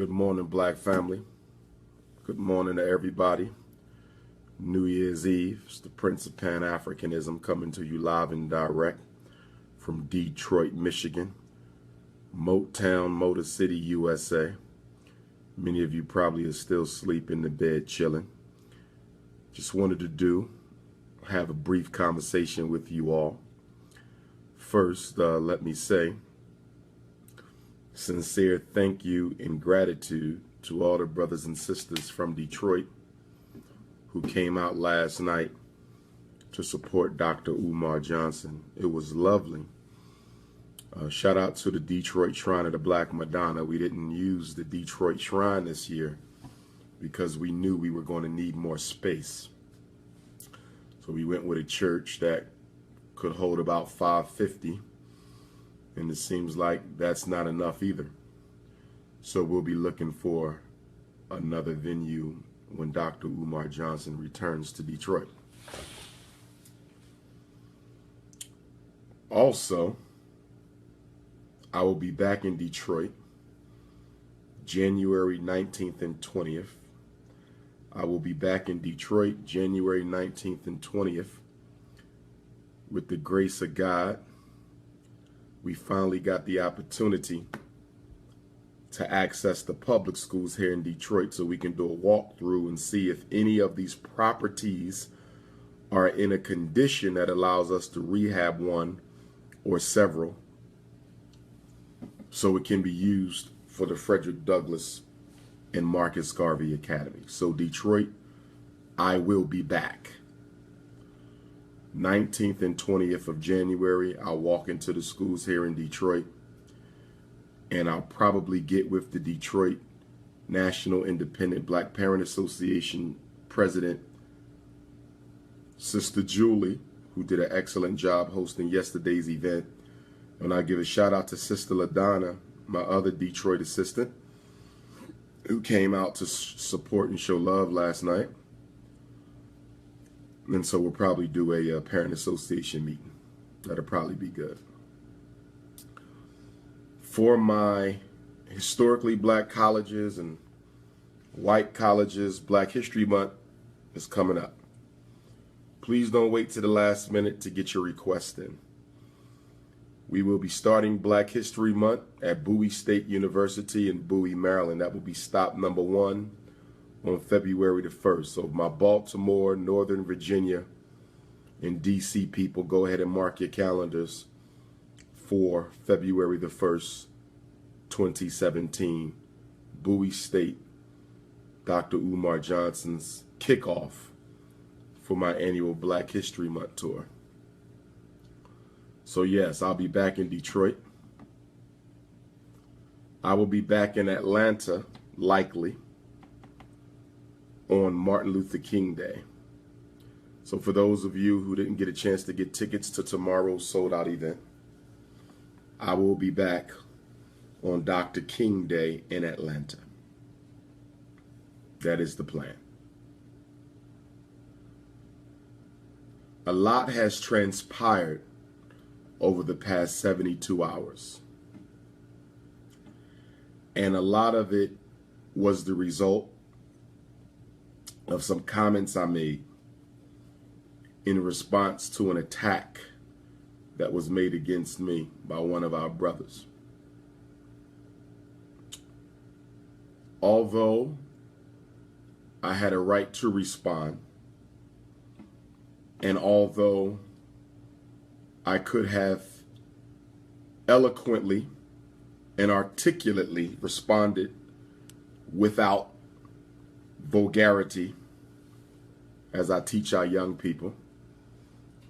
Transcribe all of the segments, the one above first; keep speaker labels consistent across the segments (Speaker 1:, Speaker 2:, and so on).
Speaker 1: Good morning, Black family. Good morning to everybody. New Year's Eve. It's the Prince of Pan-Africanism coming to you live and direct from Detroit, Michigan. Motown, Motor City, USA. Many of you probably are still asleep in the bed chilling. Just wanted to have a brief conversation with you all. First, let me say sincere thank you and gratitude to all the brothers and sisters from Detroit who came out last night to support Dr. Umar Johnson. It was lovely. Shout out to the Detroit Shrine of the Black Madonna. We didn't use the Detroit Shrine this year because we knew we were going to need more space. So we went with a church that could hold about 550. And it seems like that's not enough either. So we'll be looking for another venue when Dr. Umar Johnson returns to Detroit. Also, I will be back in Detroit January 19th and 20th. I will be back in Detroit January 19th and 20th. With the grace of God, we finally got the opportunity to access the public schools here in Detroit so we can do a walkthrough and see if any of these properties are in a condition that allows us to rehab one or several so it can be used for the Frederick Douglass and Marcus Garvey Academy. So Detroit, I will be back. 19th and 20th of January, I'll walk into the schools here in Detroit, and I'll probably get with the Detroit National Independent Black Parent Association President, Sister Julie, who did an excellent job hosting yesterday's event. And I give a shout out to Sister LaDonna, my other Detroit assistant, who came out to support and show love last night. And so we'll probably do a parent association meeting. That'll probably be good. For my historically black colleges and white colleges, Black History Month is coming up. Please don't wait to the last minute to get your request in. We will be starting Black History Month at Bowie State University in Bowie, Maryland. That will be stop number 1 on February the 1st. So my Baltimore, Northern Virginia, and DC people, go ahead and mark your calendars for February the 1st, 2017, Bowie State, Dr. Umar Johnson's kickoff for my annual Black History Month tour. So yes, I'll be back in Detroit. I will be back in Atlanta, likely, on Martin Luther King Day. So for those of you who didn't get a chance to get tickets to tomorrow's sold out event, I will be back on Dr. King Day in Atlanta. That is the plan. A lot has transpired over the past 72 hours. And a lot of it was the result of some comments I made in response to an attack that was made against me by one of our brothers. Although I had a right to respond, and although I could have eloquently and articulately responded without vulgarity, as I teach our young people,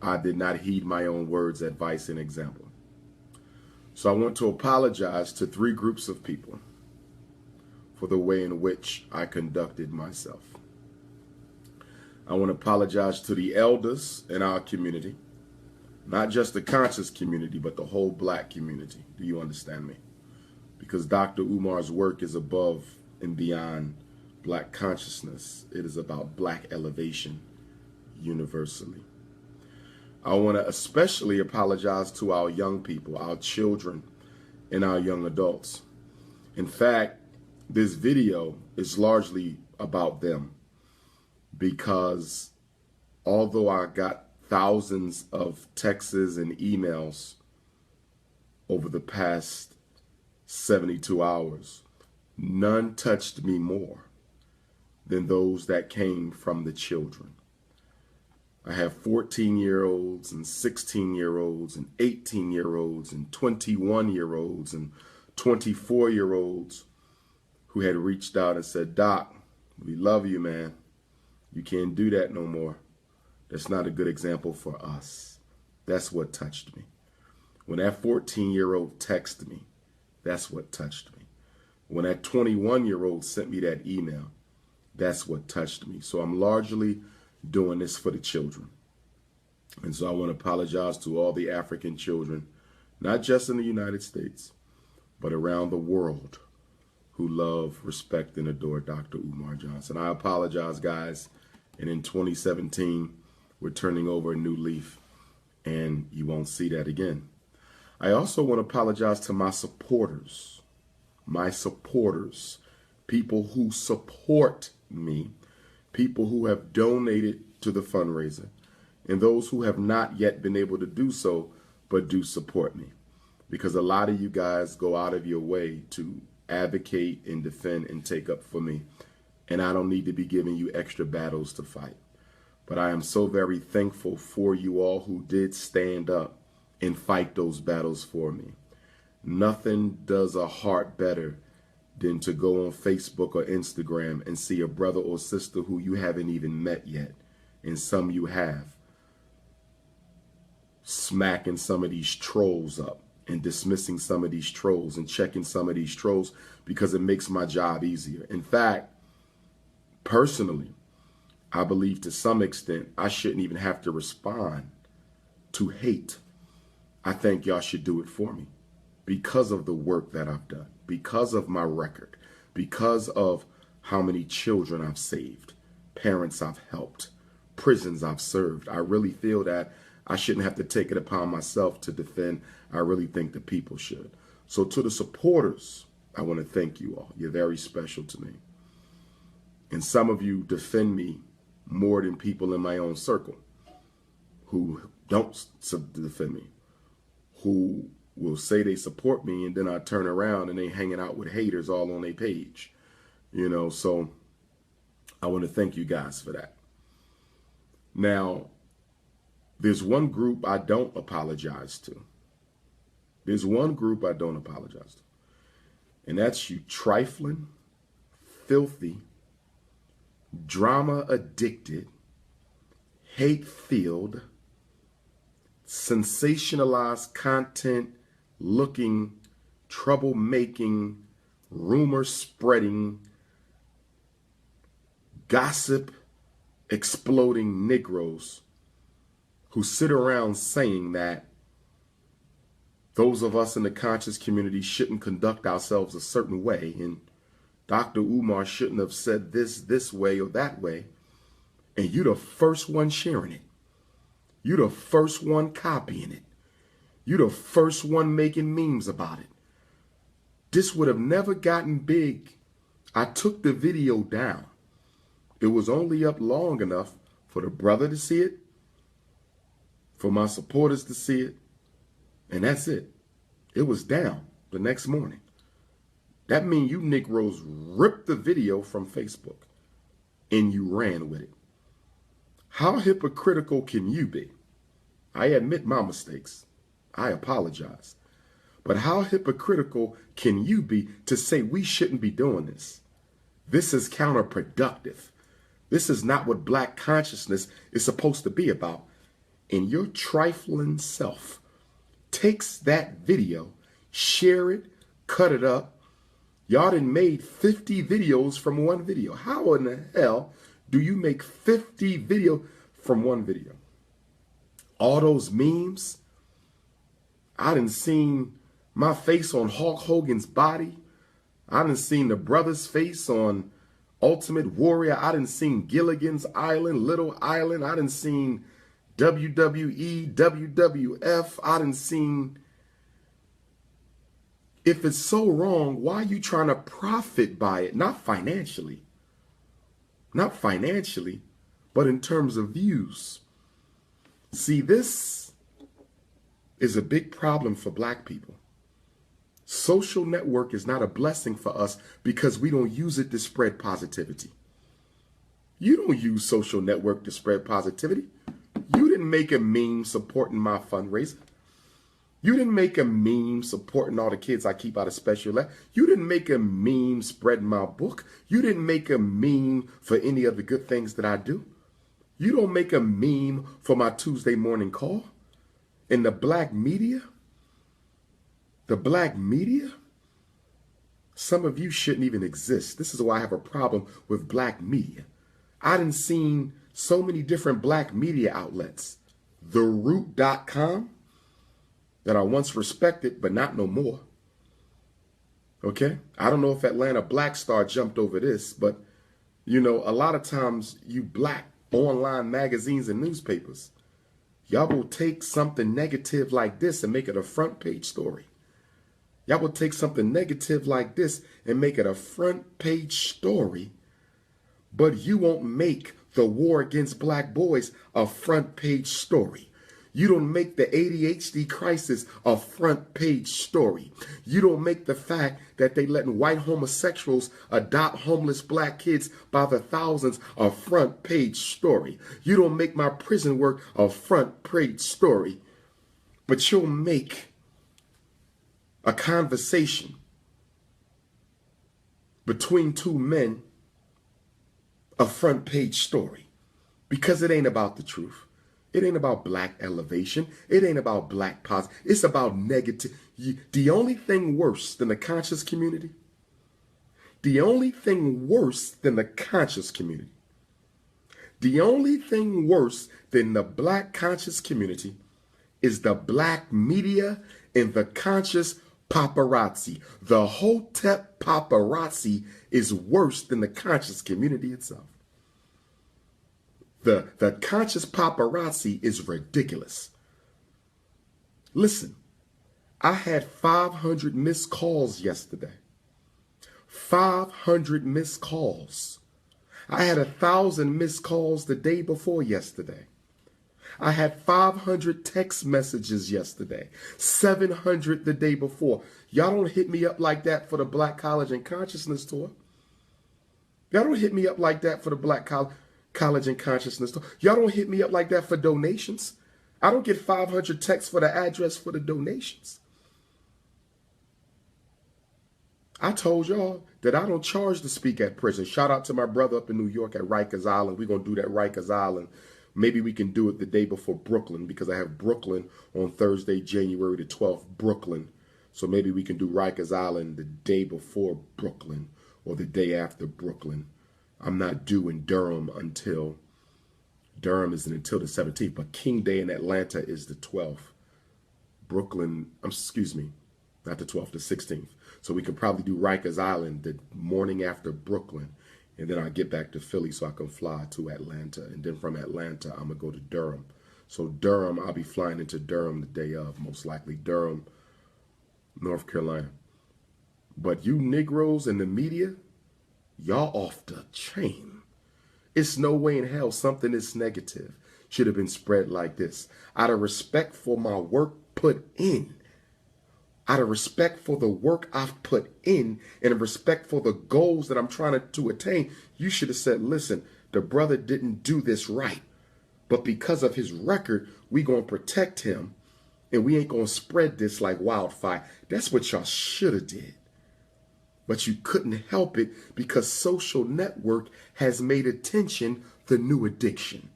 Speaker 1: I did not heed my own words, advice, and example. So I want to apologize to 3 groups of people for the way in which I conducted myself. I want to apologize to the elders in our community, not just the conscious community, but the whole black community. Do you understand me? Because Dr. Umar's work is above and beyond black consciousness. It is about black elevation universally. I want to especially apologize to our young people, our children, and our young adults. In fact, this video is largely about them, because although I got thousands of texts and emails over the past 72 hours, none touched me more than those that came from the children. I have 14-year-olds and 16-year-olds and 18-year-olds and 21-year-olds and 24-year-olds who had reached out and said, "Doc, we love you, man. You can't do that no more. That's not a good example for us." That's what touched me. When that 14-year-old texted me, that's what touched me. When that 21-year-old sent me that email, that's what touched me. So I'm largely doing this for the children. And so I want to apologize to all the African children, not just in the United States, but around the world, who love, respect, and adore Dr. Umar Johnson. I apologize, guys. And in 2017, we're turning over a new leaf, and you won't see that again. I also want to apologize to my supporters, people who support me, people who have donated to the fundraiser, and those who have not yet been able to do so, but do support me. Because a lot of you guys go out of your way to advocate and defend and take up for me. And I don't need to be giving you extra battles to fight. But I am so very thankful for you all who did stand up and fight those battles for me. Nothing does a heart better than to go on Facebook or Instagram and see a brother or sister who you haven't even met yet, and some you have, smacking some of these trolls up and dismissing some of these trolls and checking some of these trolls, because it makes my job easier. In fact, personally, I believe to some extent I shouldn't even have to respond to hate. I think y'all should do it for me because of the work that I've done, because of my record, because of how many children I've saved, parents I've helped, prisons I've served. I really feel that I shouldn't have to take it upon myself to defend. I really think the people should. So to the supporters, I want to thank you all. You're very special to me. And some of you defend me more than people in my own circle who don't defend me, who will say they support me, and then I turn around and they hanging out with haters all on their page. So I want to thank you guys for that. Now, there's one group I don't apologize to. There's one group I don't apologize to. And that's you trifling, filthy, drama-addicted, hate-filled, sensationalized content-looking, troublemaking, rumor-spreading, gossip-exploding Negroes who sit around saying that those of us in the conscious community shouldn't conduct ourselves a certain way, and Dr. Umar shouldn't have said this way or that way, and you're the first one sharing it. You're the first one copying it. You're the first one making memes about it. This would have never gotten big. I took the video down. It was only up long enough for the brother to see it, for my supporters to see it, and that's it. It was down the next morning. That means you Negroes ripped the video from Facebook and you ran with it. How hypocritical can you be? I admit my mistakes. I apologize. But how hypocritical can you be to say we shouldn't be doing this? This is counterproductive. This is not what black consciousness is supposed to be about. And your trifling self takes that video, share it, cut it up. Y'all done made 50 videos from one video. How in the hell do you make 50 videos from one video? All those memes. I done seen my face on Hulk Hogan's body. I done seen the brother's face on Ultimate Warrior. I done seen Gilligan's Island, Little Island. I done seen WWE, WWF. I done seen If it's so wrong, why are you trying to profit by it? Not financially, but in terms of views. See, this is a big problem for black people. Social network is not a blessing for us because we don't use it to spread positivity. You don't use social network to spread positivity. You didn't make a meme supporting my fundraiser. You didn't make a meme supporting all the kids I keep out of special ed. You didn't make a meme spreading my book. You didn't make a meme for any of the good things that I do. You don't make a meme for my Tuesday morning call. In the black media, some of you shouldn't even exist. This is why I have a problem with black media. I done seen so many different black media outlets. TheRoot.com, that I once respected, but not no more. Okay? I don't know if Atlanta Black Star jumped over this, but, you know, a lot of times you black online magazines and newspapers, y'all will take something negative like this and make it a front page story. Y'all will take something negative like this and make it a front page story, but you won't make the war against black boys a front page story. You don't make the ADHD crisis a front page story. You don't make the fact that they letting white homosexuals adopt homeless black kids by the thousands a front page story. You don't make my prison work a front page story. But you'll make a conversation between two men a front page story, because it ain't about the truth. It ain't about black elevation. It ain't about black positive. It's about negative. The only thing worse than the conscious community, the only thing worse than the conscious community, the only thing worse than the black conscious community is the black media and the conscious paparazzi. The Hotep paparazzi is worse than the conscious community itself. The conscious paparazzi is ridiculous. Listen, I had 500 missed calls yesterday. 500 missed calls. I had 1,000 missed calls the day before yesterday. I had 500 text messages yesterday, 700 the day before. Y'all don't hit me up like that for the Black College and Consciousness Tour. Y'all don't hit me up like that for the Black College and Consciousness Tour. Y'all don't hit me up like that for donations. I don't get 500 texts for the address for the donations. I told y'all that I don't charge to speak at prison. Shout out to my brother up in New York at Rikers Island. We're going to do that Rikers Island. Maybe we can do it the day before Brooklyn, because I have Brooklyn on Thursday, January the 12th, Brooklyn. So maybe we can do Rikers Island the day before Brooklyn or the day after Brooklyn. I'm not due in Durham until the 17th, but King Day in Atlanta is the 12th. Brooklyn, excuse me, not the 12th, the 16th. So we could probably do Rikers Island the morning after Brooklyn. And then I'll get back to Philly so I can fly to Atlanta. And then from Atlanta, I'm going to go to Durham. So Durham, I'll be flying into Durham the day of, most likely. Durham, North Carolina. But you Negroes in the media, y'all off the chain. It's no way in hell something this negative should have been spread like this. Out of respect for my work put in, out of respect for the work I've put in, and of respect for the goals that I'm trying to attain, you should have said, listen, the brother didn't do this right, but because of his record, we going to protect him, and we ain't going to spread this like wildfire. That's what y'all should have did. But you couldn't help it because social network has made attention the new addiction.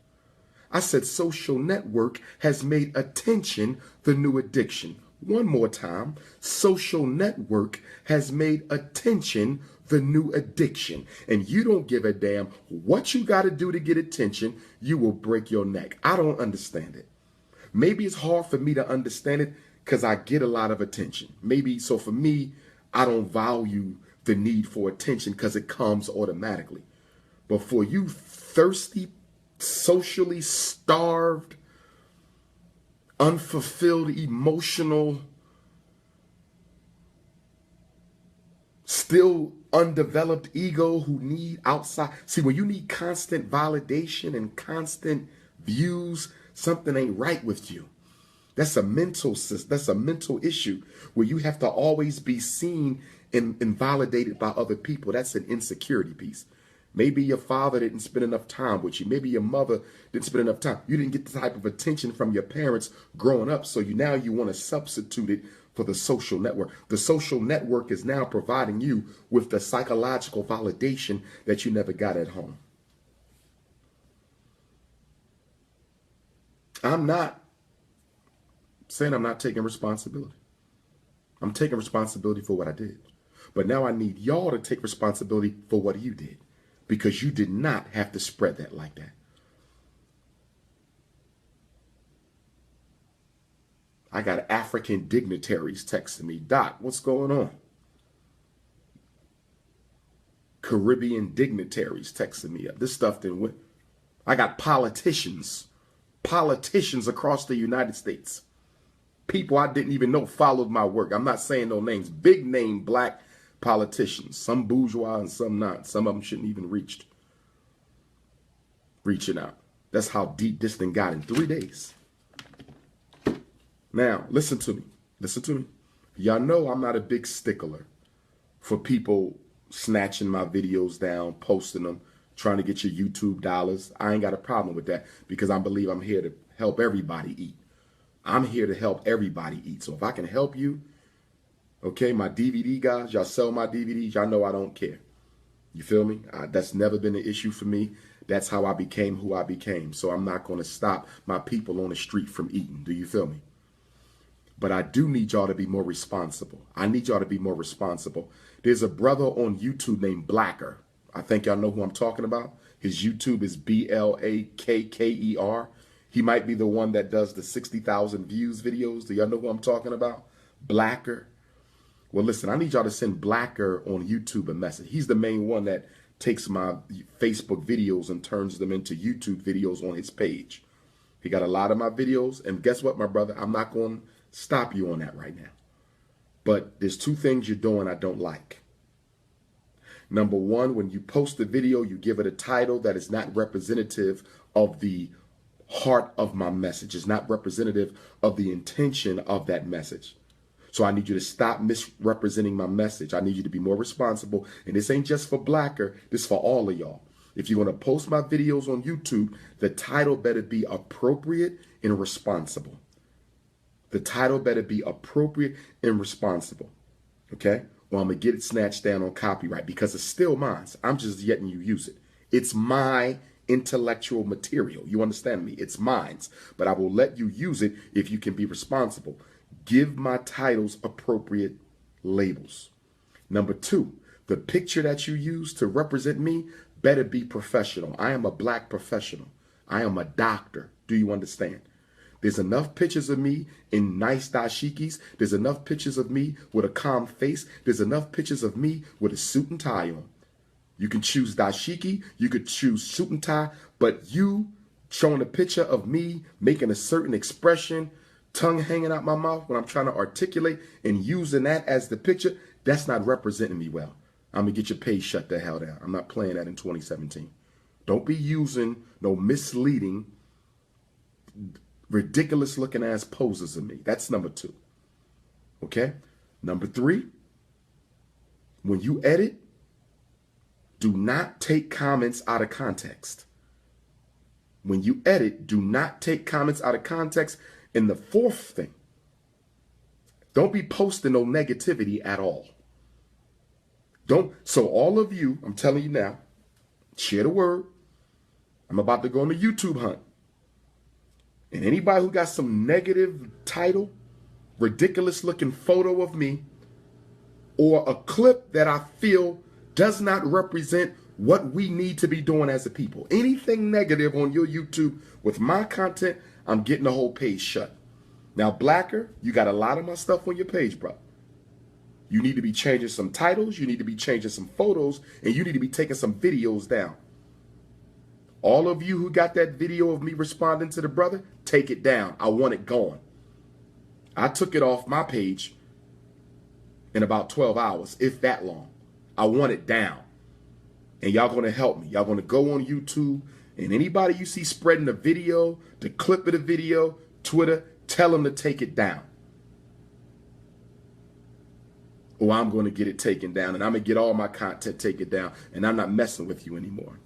Speaker 1: I said social network has made attention the new addiction. One more time, social network has made attention the new addiction. And you don't give a damn what you got to do to get attention. You will break your neck. I don't understand it. Maybe it's hard for me to understand it because I get a lot of attention. Maybe so for me, I don't value the need for attention because it comes automatically. But for you thirsty, socially starved, unfulfilled, emotional still undeveloped ego who need outside. See, when you need constant validation and constant views, something ain't right with you. That's a mental issue where you have to always be seen and validated by other people. That's an insecurity piece. Maybe your father didn't spend enough time with you. Maybe your mother didn't spend enough time. You didn't get the type of attention from your parents growing up. So now you want to substitute it for the social network. The social network is now providing you with the psychological validation that you never got at home. I'm not saying I'm not taking responsibility. I'm taking responsibility for what I did. But now I need y'all to take responsibility for what you did, because you did not have to spread that like that. I got African dignitaries texting me, Doc, what's going on? Caribbean dignitaries texting me up. This stuff didn't win. I got politicians across the United States. People I didn't even know followed my work. I'm not saying no names. Big name black politicians. Some bourgeois and some not. Some of them shouldn't even reaching out. That's how deep this thing got in 3 days. Now, listen to me. Listen to me. Y'all know I'm not a big stickler for people snatching my videos down, posting them, trying to get your YouTube dollars. I ain't got a problem with that, because I believe I'm here to help everybody eat. I'm here to help everybody eat. So if I can help you, okay, my DVD guys, y'all sell my DVDs, y'all know I don't care. You feel me? That's never been an issue for me. That's how I became who I became. So I'm not going to stop my people on the street from eating. Do you feel me? But I do need y'all to be more responsible. I need y'all to be more responsible. There's a brother on YouTube named Blacker. I think y'all know who I'm talking about. His YouTube is BLAKKER. He might be the one that does the 60,000 views videos. Do y'all know who I'm talking about? Blacker. Well, listen, I need y'all to send Blacker on YouTube a message. He's the main one that takes my Facebook videos and turns them into YouTube videos on his page. He got a lot of my videos. And guess what, my brother? I'm not going to stop you on that right now. But there's two things you're doing I don't like. Number one, when you post a video, you give it a title that is not representative of the heart of my message. It's not representative of the intention of that message. So I need you to stop misrepresenting my message. I need you to be more responsible. And this ain't just for Blacker. This is for all of y'all. If you're going to post my videos on YouTube, the title better be appropriate and responsible. The title better be appropriate and responsible. Okay? Well, I'm going to get it snatched down on copyright because it's still mine. I'm just letting you use it. It's my intellectual material. You understand me? It's mine. But I will let you use it if you can be responsible. Give my titles appropriate labels. Number two, the picture that you use to represent me better be professional. I am a black professional. I am a doctor. Do you understand? There's enough pictures of me in nice dashikis. There's enough pictures of me with a calm face. There's enough pictures of me with a suit and tie on. You can choose dashiki. You could choose suit and tie. But you showing a picture of me making a certain expression, tongue hanging out my mouth when I'm trying to articulate, and using that as the picture, that's not representing me well. I'm going to get your page shut the hell down. I'm not playing that in 2017. Don't be using no misleading, ridiculous looking ass poses of me. That's number two. Okay? Number three, when you edit, do not take comments out of context. When you edit, do not take comments out of context. And the fourth thing, don't be posting no negativity at all. So all of you, I'm telling you now, share the word. I'm about to go on the YouTube hunt. And anybody who got some negative title, ridiculous looking photo of me, or a clip that I feel does not represent what we need to be doing as a people, anything negative on your YouTube with my content, I'm getting the whole page shut. Now, Blacker, you got a lot of my stuff on your page, bro. You need to be changing some titles, you need to be changing some photos, and you need to be taking some videos down. All of you who got that video of me responding to the brother, take it down. I want it gone. I took it off my page in about 12 hours, if that long. I want it down. And y'all going to help me. Y'all going to go on YouTube, and anybody you see spreading the video, the clip of the video, Twitter, tell them to take it down. Or I'm going to get it taken down, and I'm going to get all my content taken down, and I'm not messing with you anymore.